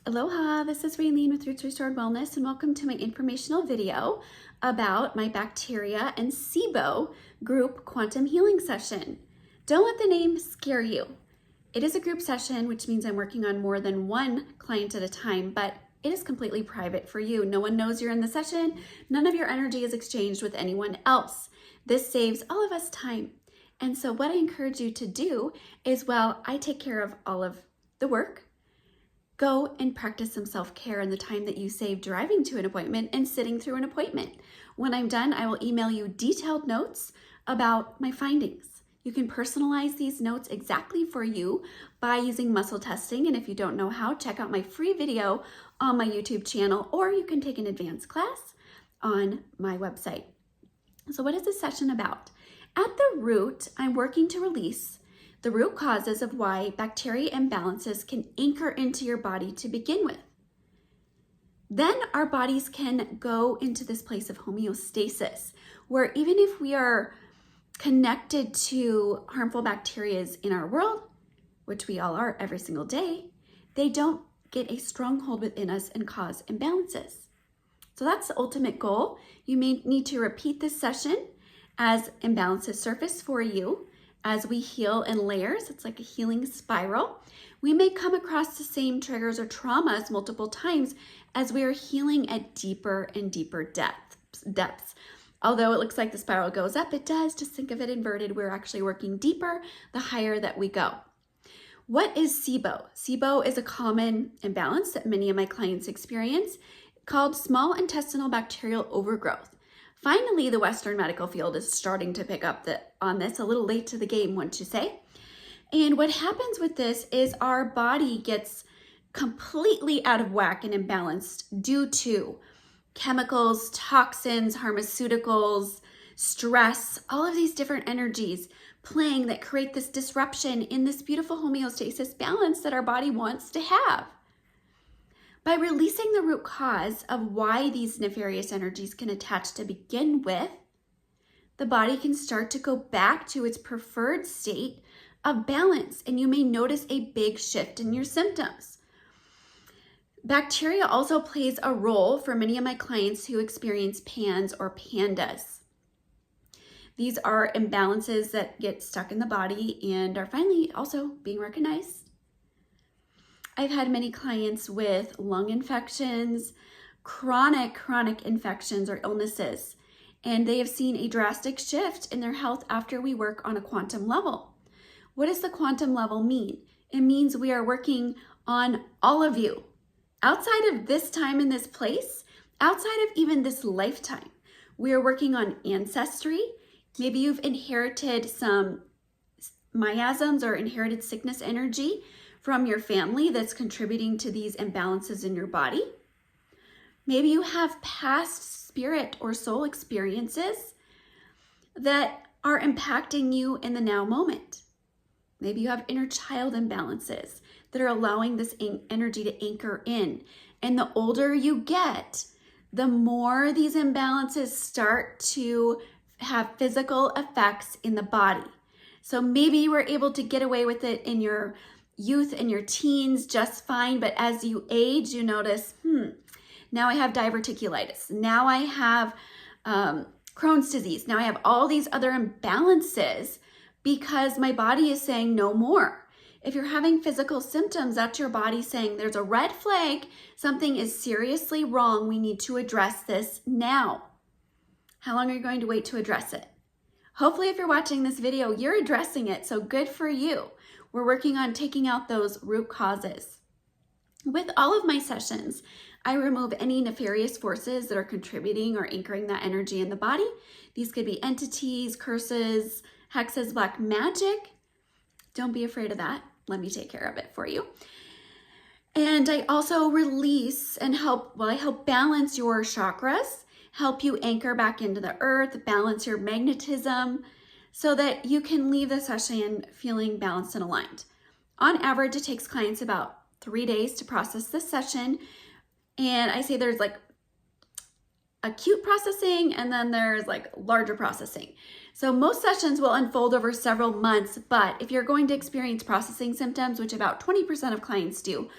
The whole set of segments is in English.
Aloha, this is Raylene with Roots Restored Wellness, and welcome to my informational video about my bacteria and SIBO group quantum healing session. Don't let the name scare you. It is a group session, which means I'm working on more than one client at a time, but it is completely private for you. No one knows you're in the session. None of your energy is exchanged with anyone else. This saves all of us time. And so what I encourage you to do is, while I take care of all of the work, go and practice some self-care in the time that you save driving to an appointment and sitting through an appointment. When I'm done, I will email you detailed notes about my findings. You can personalize these notes exactly for you by using muscle testing. And if you don't know how, check out my free video on my YouTube channel, or you can take an advanced class on my website. So what is this session about? At the root, I'm working to release the root causes of why bacteria imbalances can anchor into your body to begin with. Then our bodies can go into this place of homeostasis, where even if we are connected to harmful bacteria in our world, which we all are every single day, they don't get a stronghold within us and cause imbalances. So that's the ultimate goal. You may need to repeat this session as imbalances surface for you. As we heal in layers, it's like a healing spiral. We may come across the same triggers or traumas multiple times as we are healing at deeper and deeper depths. Although it looks like the spiral goes up, it does. Just think of it inverted. We're actually working deeper the higher that we go. What is SIBO? SIBO is a common imbalance that many of my clients experience called small intestinal bacterial overgrowth. Finally, the Western medical field is starting to pick up on this, a little late to the game, wouldn't you say? And what happens with this is our body gets completely out of whack and imbalanced due to chemicals, toxins, pharmaceuticals, stress, all of these different energies playing that create this disruption in this beautiful homeostasis balance that our body wants to have. By releasing the root cause of why these nefarious energies can attach to begin with, the body can start to go back to its preferred state of balance, and you may notice a big shift in your symptoms. Bacteria also plays a role for many of my clients who experience PANS or PANDAS. These are imbalances that get stuck in the body and are finally also being recognized. I've had many clients with lung infections, chronic infections or illnesses, and they have seen a drastic shift in their health after we work on a quantum level. What does the quantum level mean? It means we are working on all of you. Outside of this time and this place, outside of even this lifetime, we are working on ancestry. Maybe you've inherited some miasms or inherited sickness energy from your family that's contributing to these imbalances in your body. Maybe you have past spirit or soul experiences that are impacting you in the now moment. Maybe you have inner child imbalances that are allowing this energy to anchor in. And the older you get, the more these imbalances start to have physical effects in the body. So maybe you were able to get away with it in your youth and your teens just fine, but as you age, you notice, now I have diverticulitis. Now I have Crohn's disease. Now I have all these other imbalances because my body is saying no more. If you're having physical symptoms, that's your body saying there's a red flag. Something is seriously wrong. We need to address this now. How long are you going to wait to address it? Hopefully, if you're watching this video, you're addressing it, so good for you. We're working on taking out those root causes. With all of my sessions, I remove any nefarious forces that are contributing or anchoring that energy in the body. These could be entities, curses, hexes, black magic. Don't be afraid of that. Let me take care of it for you. And I also release and help balance your chakras, help you anchor back into the earth, balance your magnetism, so that you can leave the session feeling balanced and aligned. On average, it takes clients about 3 days to process this session. And I say there's like acute processing and then there's like larger processing. So most sessions will unfold over several months, but if you're going to experience processing symptoms, which about 20% of clients do,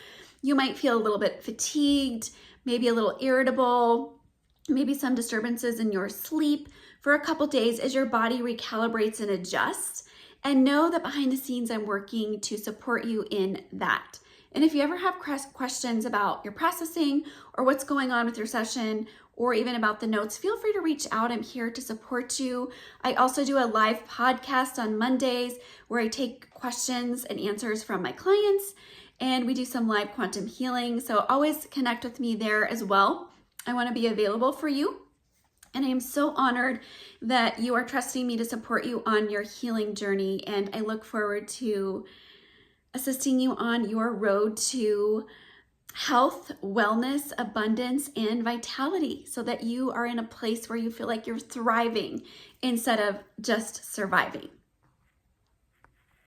you might feel a little bit fatigued, maybe a little irritable, maybe some disturbances in your sleep for a couple days as your body recalibrates and adjusts. And know that behind the scenes, I'm working to support you in that. And if you ever have questions about your processing or what's going on with your session, or even about the notes, feel free to reach out. I'm here to support you. I also do a live podcast on Mondays where I take questions and answers from my clients, and we do some live quantum healing. So always connect with me there as well. I want to be available for you. And I am so honored that you are trusting me to support you on your healing journey. And I look forward to assisting you on your road to health, wellness, abundance, and vitality so that you are in a place where you feel like you're thriving instead of just surviving.